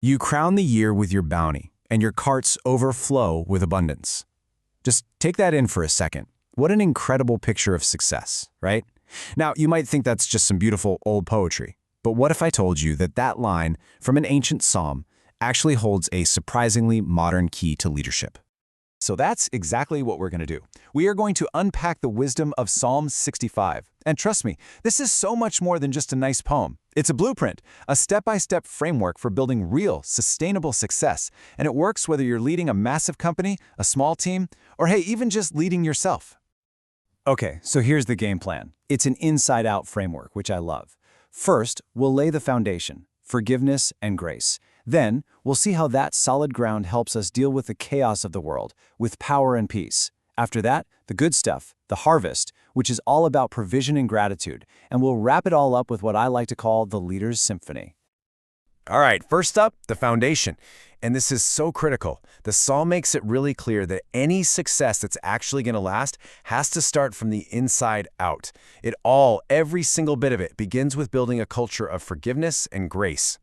You crown the year with your bounty, and your carts overflow with abundance. Just take that in for a second. What an incredible picture of success, right? Now, you might think that's just some beautiful old poetry, but what if I told you that that line from an ancient psalm actually holds a surprisingly modern key to leadership? So that's exactly what we're going to do. We are going to unpack the wisdom of Psalm 65. And trust me, this is so much more than just a nice poem. It's a blueprint, a step-by-step framework for building real, sustainable success. And it works whether you're leading a massive company, a small team, or hey, even just leading yourself. Okay, so here's the game plan. It's an inside-out framework, which I love. First, we'll lay the foundation, forgiveness and grace. Then, we'll see how that solid ground helps us deal with the chaos of the world, with power and peace. After that, the good stuff, the harvest, which is all about provision and gratitude, and we'll wrap it all up with what I like to call the leader's symphony. All right, first up, the foundation. And this is so critical. The psalm makes it really clear that any success that's actually going to last has to start from the inside out. Every single bit of it, begins with building a culture of forgiveness and grace.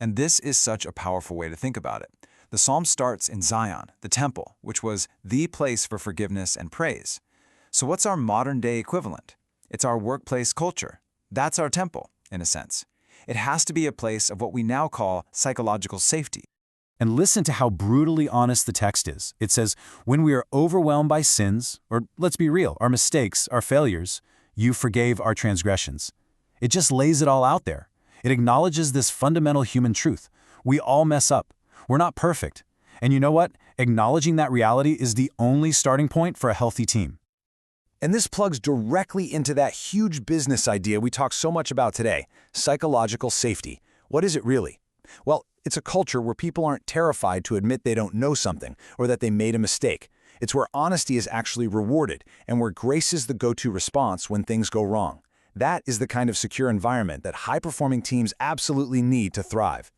And this is such a powerful way to think about it. The psalm starts in Zion, the temple, which was the place for forgiveness and praise. So what's our modern-day equivalent? It's our workplace culture. That's our temple, in a sense. It has to be a place of what we now call psychological safety. And listen to how brutally honest the text is. It says, when we are overwhelmed by sins, or let's be real, our mistakes, our failures, you forgave our transgressions. It just lays it all out there. It acknowledges this fundamental human truth. We all mess up. We're not perfect. And you know what? Acknowledging that reality is the only starting point for a healthy team. And this plugs directly into that huge business idea we talk so much about today, psychological safety. What is it really? Well, it's a culture where people aren't terrified to admit they don't know something or that they made a mistake. It's where honesty is actually rewarded and where grace is the go-to response when things go wrong. That is the kind of secure environment that high-performing teams absolutely need to thrive.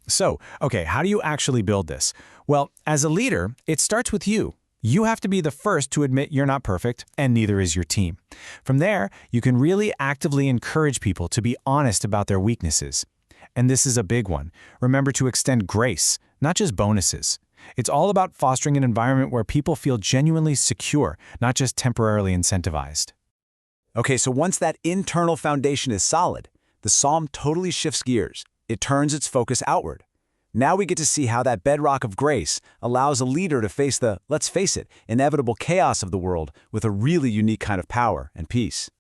So, okay, how do you actually build this? Well, as a leader, it starts with you. You have to be the first to admit you're not perfect, and neither is your team. From there, you can really actively encourage people to be honest about their weaknesses. And this is a big one. Remember to extend grace, not just bonuses. It's all about fostering an environment where people feel genuinely secure, not just temporarily incentivized. Okay, so once that internal foundation is solid, the psalm totally shifts gears. It turns its focus outward. Now we get to see how that bedrock of grace allows a leader to face the, let's face it, inevitable chaos of the world with a really unique kind of power and peace.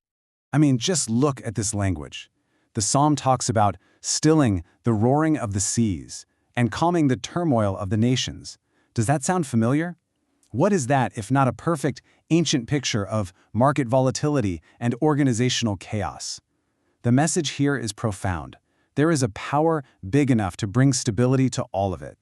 I mean, just look at this language. The psalm talks about stilling the roaring of the seas and calming the turmoil of the nations. Does that sound familiar? What is that if not a perfect, ancient picture of market volatility and organizational chaos? The message here is profound. There is a power big enough to bring stability to all of it.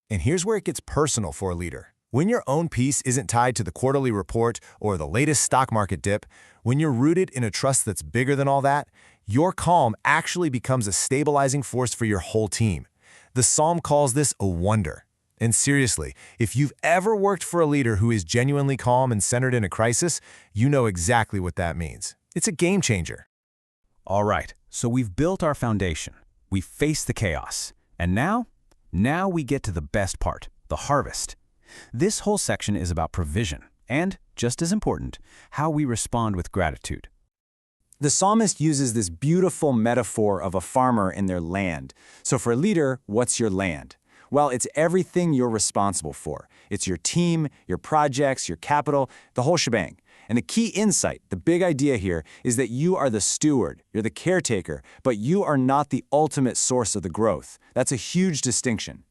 And here's where it gets personal for a leader. When your own peace isn't tied to the quarterly report or the latest stock market dip, when you're rooted in a trust that's bigger than all that, your calm actually becomes a stabilizing force for your whole team. The psalm calls this a wonder. And seriously, if you've ever worked for a leader who is genuinely calm and centered in a crisis, you know exactly what that means. It's a game changer. All right, so we've built our foundation. We've faced the chaos. And now we get to the best part, the harvest. This whole section is about provision and, just as important, how we respond with gratitude. The psalmist uses this beautiful metaphor of a farmer in their land. So for a leader, what's your land? Well, it's everything you're responsible for. It's your team, your projects, your capital, the whole shebang. And the key insight, the big idea here, is that you are the steward, you're the caretaker, but you are not the ultimate source of the growth. That's a huge distinction.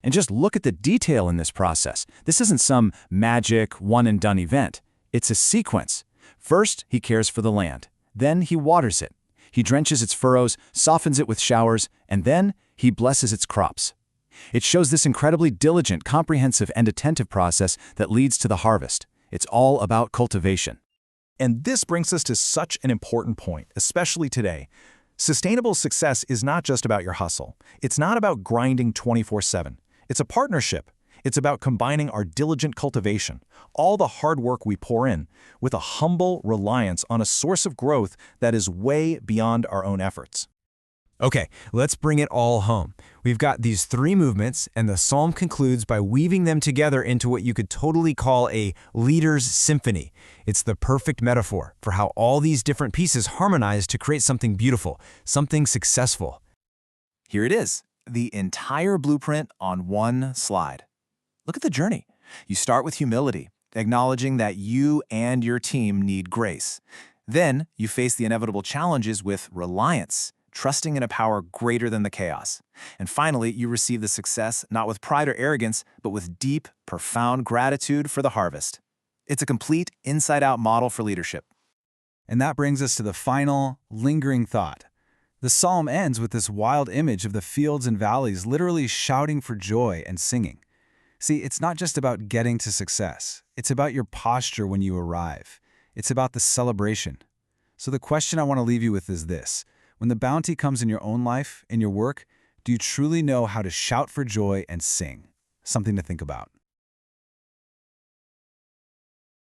And just look at the detail in this process. This isn't some magic, one-and-done event. It's a sequence. First, he cares for the land. Then he waters it. He drenches its furrows, softens it with showers, and then he blesses its crops. It shows this incredibly diligent, comprehensive, and attentive process that leads to the harvest. It's all about cultivation. And this brings us to such an important point, especially today. Sustainable success is not just about your hustle. It's not about grinding 24/7. It's a partnership. It's about combining our diligent cultivation, all the hard work we pour in, with a humble reliance on a source of growth that is way beyond our own efforts. Okay, let's bring it all home. We've got these three movements, and the psalm concludes by weaving them together into what you could totally call a leader's symphony. It's the perfect metaphor for how all these different pieces harmonize to create something beautiful, something successful. Here it is, the entire blueprint on one slide. Look at the journey. You start with humility, acknowledging that you and your team need grace. Then you face the inevitable challenges with reliance, trusting in a power greater than the chaos. And finally, you receive the success not with pride or arrogance, but with deep, profound gratitude for the harvest. It's a complete inside-out model for leadership. And that brings us to the final, lingering thought. The psalm ends with this wild image of the fields and valleys literally shouting for joy and singing. See, it's not just about getting to success. It's about your posture when you arrive. It's about the celebration. So the question I want to leave you with is this. When the bounty comes in your own life, in your work, do you truly know how to shout for joy and sing? Something to think about.